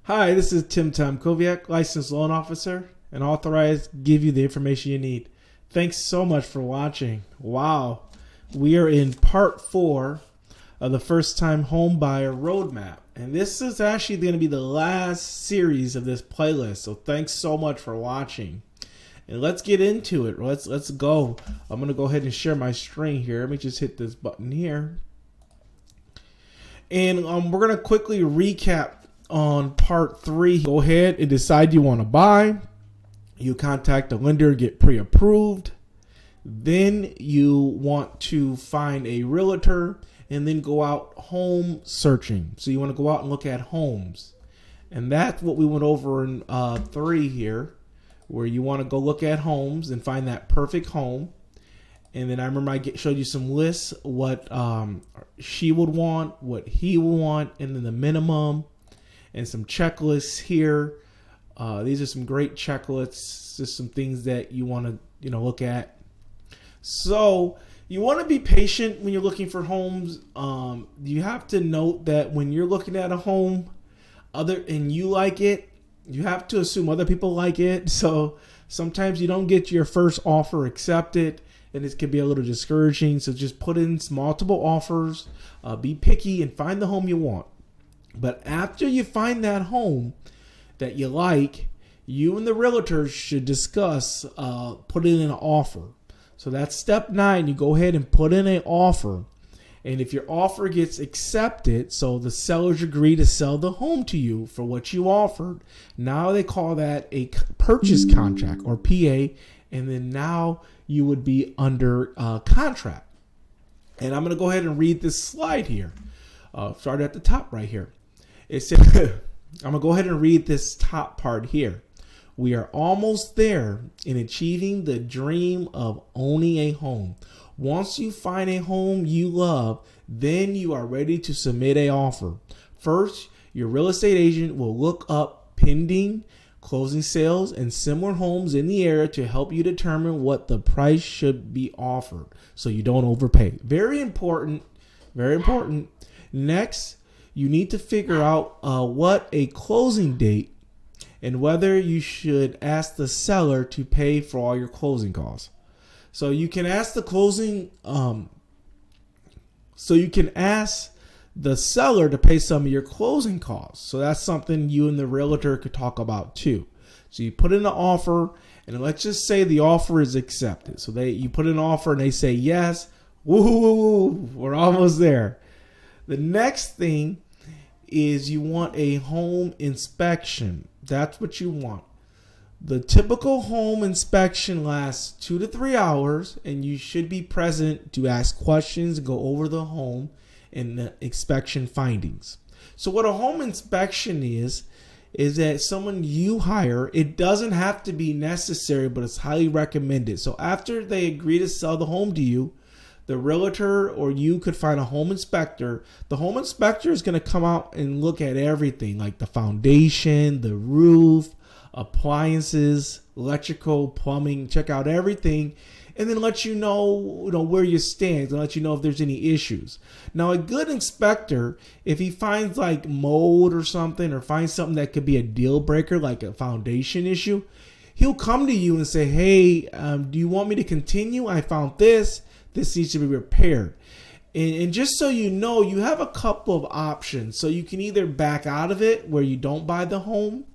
Hi, this is Tim Koviak, licensed loan officer and authorized to give you the information you need. Thanks so much for watching. Wow, we are in part 4 of the first time home buyer roadmap. And this is actually going to be the last series of this playlist. So thanks so much for watching. And let's get into it. Let's go. I'm going to go ahead and share my screen here. Let me just hit this button here. And we're going to quickly recap on part 3. Go ahead and decide you want to buy. You contact the lender, get pre-approved. Then you want to find a realtor and then go out home searching. So you want to go out and look at homes. And that's what we went over in 3 here, where you want to go look at homes and find that perfect home. And then I remember I showed you some lists, what she would want, what he would want, and then the minimum, and some checklists here. These are some great checklists, just some things that you want to look at. So you want to be patient when you're looking for homes. You have to note that when you're looking at a home, and you like it, you have to assume other people like it. So sometimes you don't get your first offer accepted, and it can be a little discouraging. So just put in multiple offers, be picky, and find the home you want. But after you find that home that you like, you and the realtor should discuss putting in an offer. So that's step 9. You go ahead and put in an offer. And if your offer gets accepted, so the sellers agree to sell the home to you for what you offered, now they call that a purchase contract, or PA. And then now you would be under contract. And I'm going to go ahead and read this slide here. Start at the top right here. It says, I'm going to go ahead and read this top part here. We are almost there in achieving the dream of owning a home. Once you find a home you love, then you are ready to submit an offer. First, your real estate agent will look up pending closing sales and similar homes in the area to help you determine what the price should be offered so you don't overpay. Very important. Very important. Next, you need to figure out what a closing date and whether you should ask the seller to pay for all your closing costs. So you can ask the seller to pay some of your closing costs. So that's something you and the realtor could talk about too. So you put in an offer, and let's just say the offer is accepted. So you put in an offer and they say yes. Woo, we're almost there. The next thing is you want a home inspection. That's what you want. The typical home inspection lasts 2 to 3 hours, and you should be present to ask questions, go over the home and the inspection findings. So what a home inspection is that someone you hire. It doesn't have to be necessary, but it's highly recommended. So after they agree to sell the home to you, the realtor or you could find a home inspector. The home inspector is going to come out and look at everything, like the foundation, the roof, appliances, electrical, plumbing, check out everything, and then let you know, where you stand, and let you know if there's any issues. Now, a good inspector, if he finds like mold or something, or finds something that could be a deal breaker, like a foundation issue, he'll come to you and say, hey, do you want me to continue? I found this. This needs to be repaired. And just so you know, you have a couple of options. So you can either back out of it where you don't buy the home.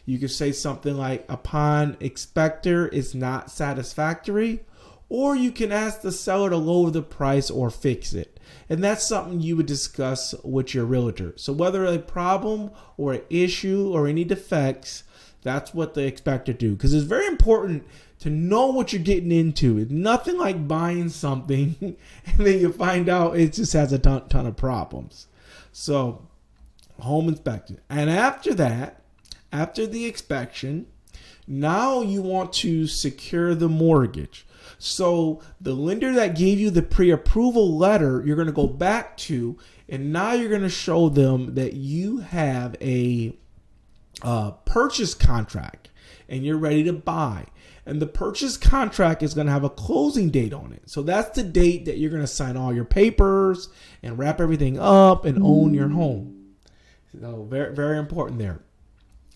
You can say something like, upon inspector is not satisfactory. Or you can ask the seller to lower the price or fix it. And that's something you would discuss with your realtor. So whether a problem or an issue or any defects, that's what the inspector do. Because it's very important to know what you're getting into. It's nothing like buying something and then you find out it just has a ton of problems. So home inspection. And after that, after the inspection, now you want to secure the mortgage. So the lender that gave you the pre-approval letter, you're going to go back to, and now you're going to show them that you have a purchase contract and you're ready to buy. And the purchase contract is going to have a closing date on it. So that's the date that you're going to sign all your papers and wrap everything up and own your home. So very, very important there.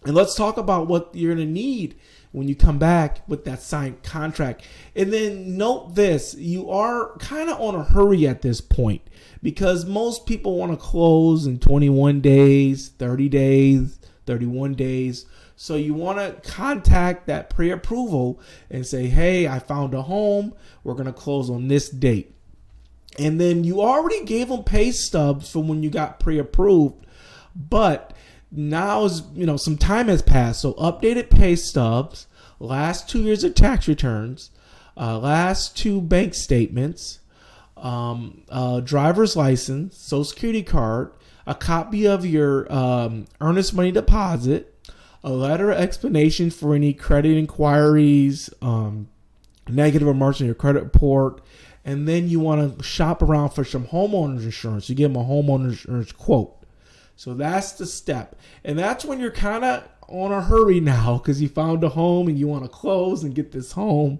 And let's talk about what you're going to need when you come back with that signed contract. And then note this, you are kind of on a hurry at this point because most people want to close in 21 days, 30 days, 31 days. So you want to contact that pre-approval and say, hey, I found a home. We're going to close on this date. And then you already gave them pay stubs from when you got pre-approved, but now some time has passed. So updated pay stubs, last 2 years of tax returns, last 2 bank statements, driver's license, social security card, a copy of your earnest money deposit, a letter of explanation for any credit inquiries, negative remarks on your credit report, and then you want to shop around for some homeowner's insurance. You give them a homeowner's insurance quote. So that's the step. And that's when you're kind of on a hurry now because you found a home and you want to close and get this home.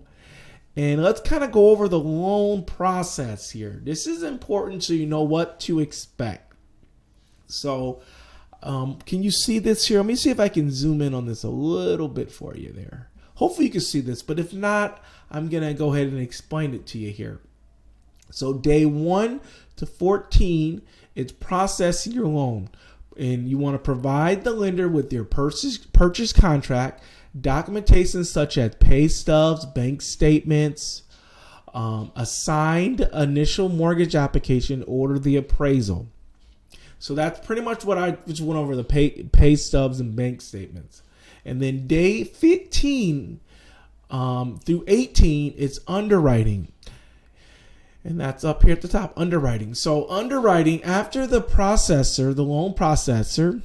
And let's kind of go over the loan process here. This is important so you know what to expect. So can you see this here? Let me see if I can zoom in on this a little bit for you there. Hopefully you can see this, but if not, I'm going to go ahead and explain it to you here. So day 1 to 14, it's processing your loan. And you want to provide the lender with your purchase contract, documentation such as pay stubs, bank statements, a signed initial mortgage application, or the appraisal. So that's pretty much what I just went over, the pay stubs and bank statements. And then day 15 through 18, it's underwriting. And that's up here at the top, underwriting. So underwriting, after the loan processor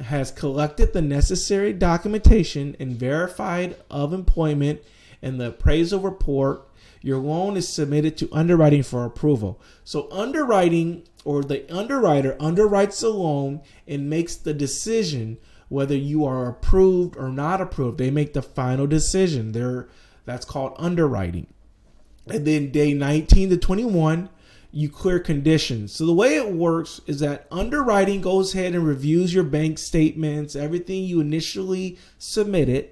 has collected the necessary documentation and verified of employment and the appraisal report, your loan is submitted to underwriting for approval. So underwriting, or the underwriter underwrites the loan and makes the decision whether you are approved or not approved. They make the final decision. That's called underwriting. And then day 19 to 21, you clear conditions. So the way it works is that underwriting goes ahead and reviews your bank statements, everything you initially submitted.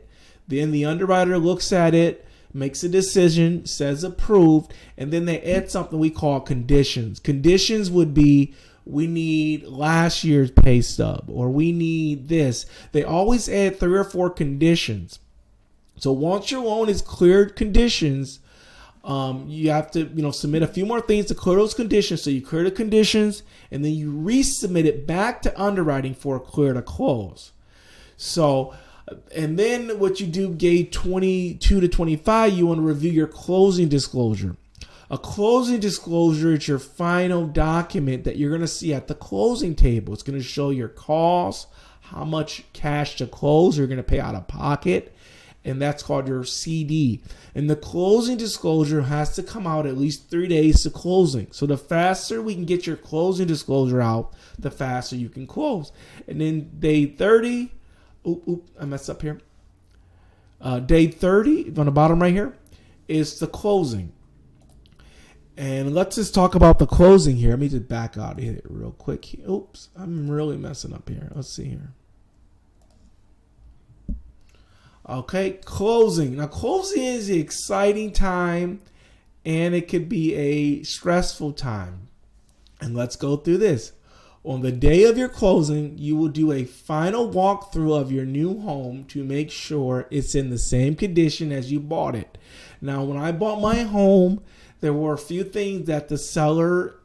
Then the underwriter looks at it, makes a decision, says approved, and then they add something we call conditions. Conditions would be, we need last year's pay stub, or we need this. They always add 3 or 4 conditions. So once your loan is cleared conditions, you have to, submit a few more things to clear those conditions. So you clear the conditions and then you resubmit it back to underwriting for a clear to close. So, and then what you do, gate 22 to 25, you want to review your closing disclosure. A closing disclosure is your final document that you're going to see at the closing table. It's going to show your costs, how much cash to close you're going to pay out of pocket. And that's called your CD. And the closing disclosure has to come out at least 3 days to closing. So the faster we can get your closing disclosure out, the faster you can close. And then day 30, I messed up here. Day 30, on the bottom right here, is the closing. And let's just talk about the closing here. Let me just back out of it real quick. Oops, I'm really messing up here. Let's see here. Okay, closing. Now, closing is the exciting time, and it could be a stressful time. And let's go through this. On the day of your closing, you will do a final walkthrough of your new home to make sure it's in the same condition as you bought it. Now, when I bought my home, there were a few things that the seller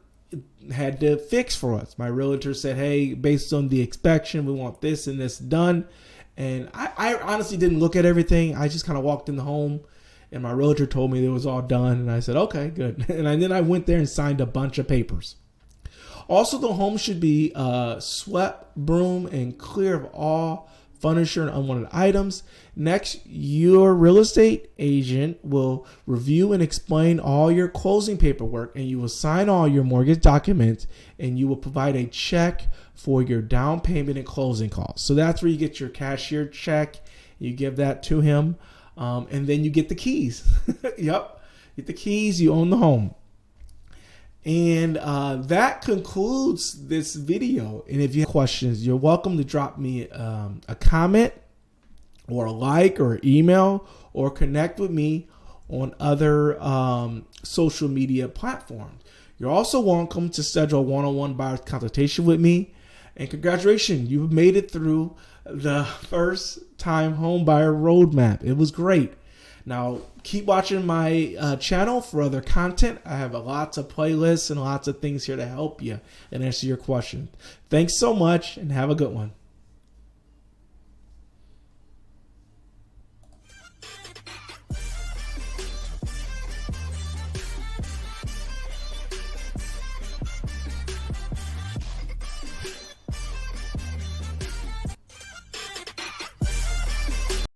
had to fix for us. My realtor said, hey, based on the inspection, we want this and this done. And I honestly didn't look at everything. I just kind of walked in the home and my realtor told me it was all done. And I said, okay, good. And then I went there and signed a bunch of papers. Also, the home should be swept, broom, and clear of all furniture and unwanted items. Next, your real estate agent will review and explain all your closing paperwork, and you will sign all your mortgage documents, and you will provide a check for your down payment and closing costs. So that's where you get your cashier check. You give that to him, and then you get the keys. Yep, get the keys. You own the home. And that concludes this video. And if you have questions, you're welcome to drop me a comment or like or email or connect with me on other social media platforms. You're also welcome to schedule a one-on-one buyer consultation with me. And congratulations, you've made it through the first time home buyer roadmap. It was great. Now, keep watching my channel for other content. I have lots of playlists and lots of things here to help you and answer your questions. Thanks so much and have a good one.